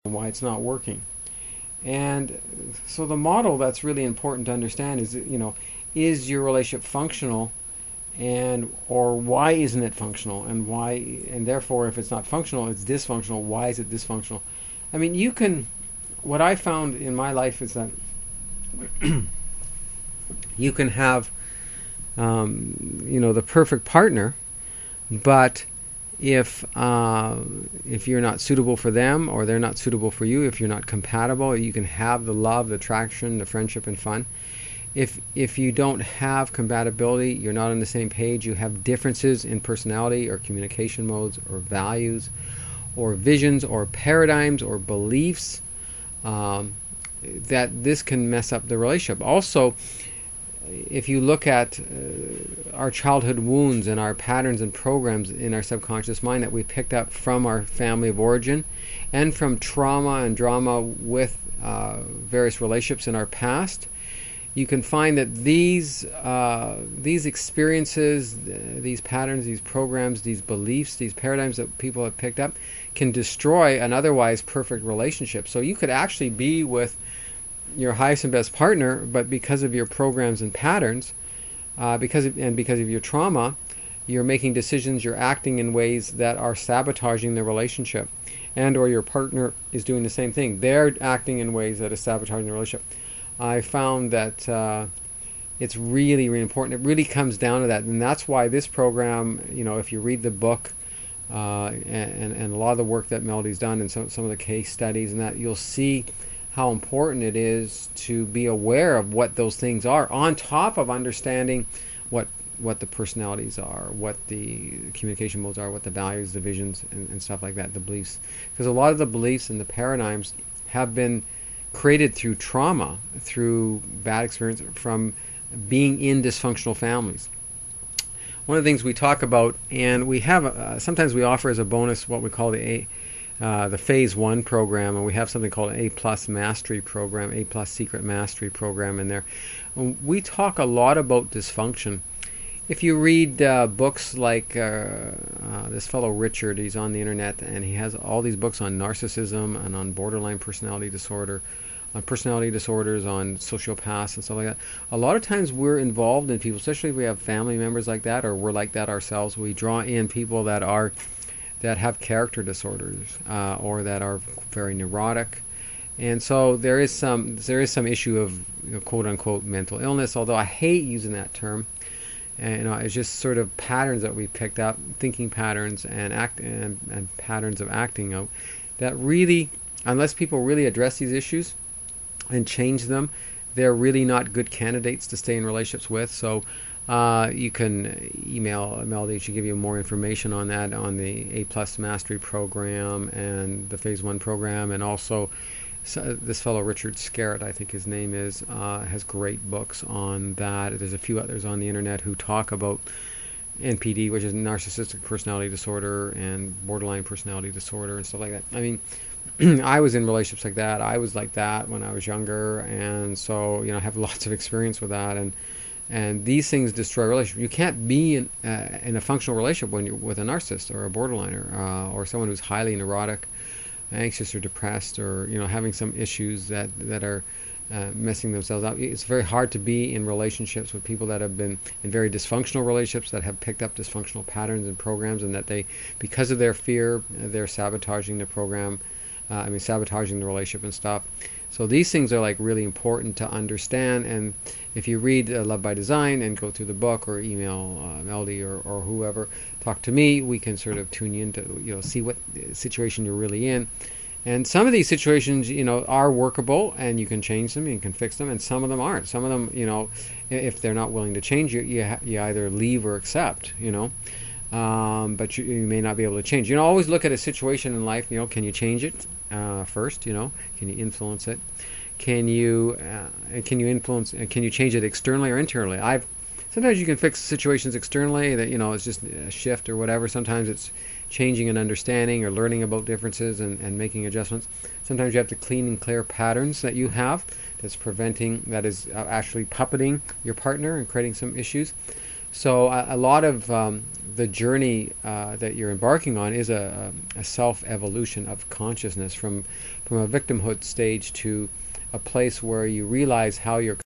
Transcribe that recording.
why it's not working. And so the model that's really important to understand is, is your relationship functional, and or why isn't it functional, and why, and therefore if it's not functional, it's dysfunctional. Why is it dysfunctional? I mean, you can. What I found in my life is that you can have, the perfect partner, but if you're not suitable for them, or they're not suitable for you, if you're not compatible, you can have the love, the attraction, the friendship, and fun. If you don't have compatibility, you're not on the same page, you have differences in personality or communication modes or values or visions or paradigms or beliefs, that this can mess up the relationship. Also, if you look at our childhood wounds and our patterns and programs in our subconscious mind that we picked up from our family of origin and from trauma and drama with various relationships in our past, you can find that these experiences, these patterns, these programs, these beliefs, these paradigms that people have picked up can destroy an otherwise perfect relationship. So you could actually be with your highest and best partner, but because of your programs and patterns, because of your trauma, you're making decisions, you're acting in ways that are sabotaging the relationship, and or your partner is doing the same thing. They're acting in ways that are sabotaging the relationship. I found that it's really, really important. It really comes down to that, and that's why this program, if you read the book and a lot of the work that Melody's done, and some of the case studies, and that, you'll see how important it is to be aware of what those things are, on top of understanding what the personalities are, what the communication modes are, what the values, the visions, and stuff like that, the beliefs. Because a lot of the beliefs and the paradigms have been created through trauma, through bad experience, from being in dysfunctional families. One of the things we talk about, and we have sometimes we offer as a bonus what we call the Phase 1 program, and we have something called an A+ Mastery Program, A+ Secret Mastery Program in there. We talk a lot about dysfunction. If you read books like this fellow Richard, he's on the internet, and he has all these books on narcissism and on borderline personality disorder, on personality disorders, on sociopaths and stuff like that. A lot of times we're involved in people, especially if we have family members like that, or we're like that ourselves. We draw in people that have character disorders, or that are very neurotic, and so there is some issue of, quote unquote, mental illness. Although I hate using that term, and it's just sort of patterns that we picked up, thinking patterns and patterns of acting out, that really, unless people really address these issues and change them, they're really not good candidates to stay in relationships with. So you can email Melody. She give you more information on that, on the A+ Mastery Program and the Phase 1 program, and also this fellow Richard Scarrett, I think his name is, has great books on that. There's a few others on the internet who talk about NPD, which is narcissistic personality disorder, and borderline personality disorder, and stuff like that. I mean, I was in relationships like that. I was like that when I was younger, and so I have lots of experience with that. And these things destroy relationships. You can't be in a functional relationship when you're with a narcissist or a borderliner, or someone who's highly neurotic, anxious, or depressed, or having some issues that are messing themselves up. It's very hard to be in relationships with people that have been in very dysfunctional relationships, that have picked up dysfunctional patterns and programs, and that they, because of their fear, they're sabotaging the program. Sabotaging the relationship and stuff. So these things are like really important to understand. And if you read Love by Design and go through the book, or email Melody or whoever, talk to me, we can sort of tune you into, see what situation you're really in. And some of these situations, are workable, and you can change them, you can fix them, and some of them aren't. Some of them, if they're not willing to change, you either leave or accept, but you may not be able to change. Always look at a situation in life, can you change it first? Can you influence it? Can you change it externally or internally? Sometimes you can fix situations externally, that it's just a shift or whatever. Sometimes it's changing and understanding, or learning about differences and making adjustments. Sometimes you have to clean and clear patterns that you have that is actually puppeting your partner and creating some issues. So a lot of the journey that you're embarking on is a self-evolution of consciousness from a victimhood stage to a place where you realize how you're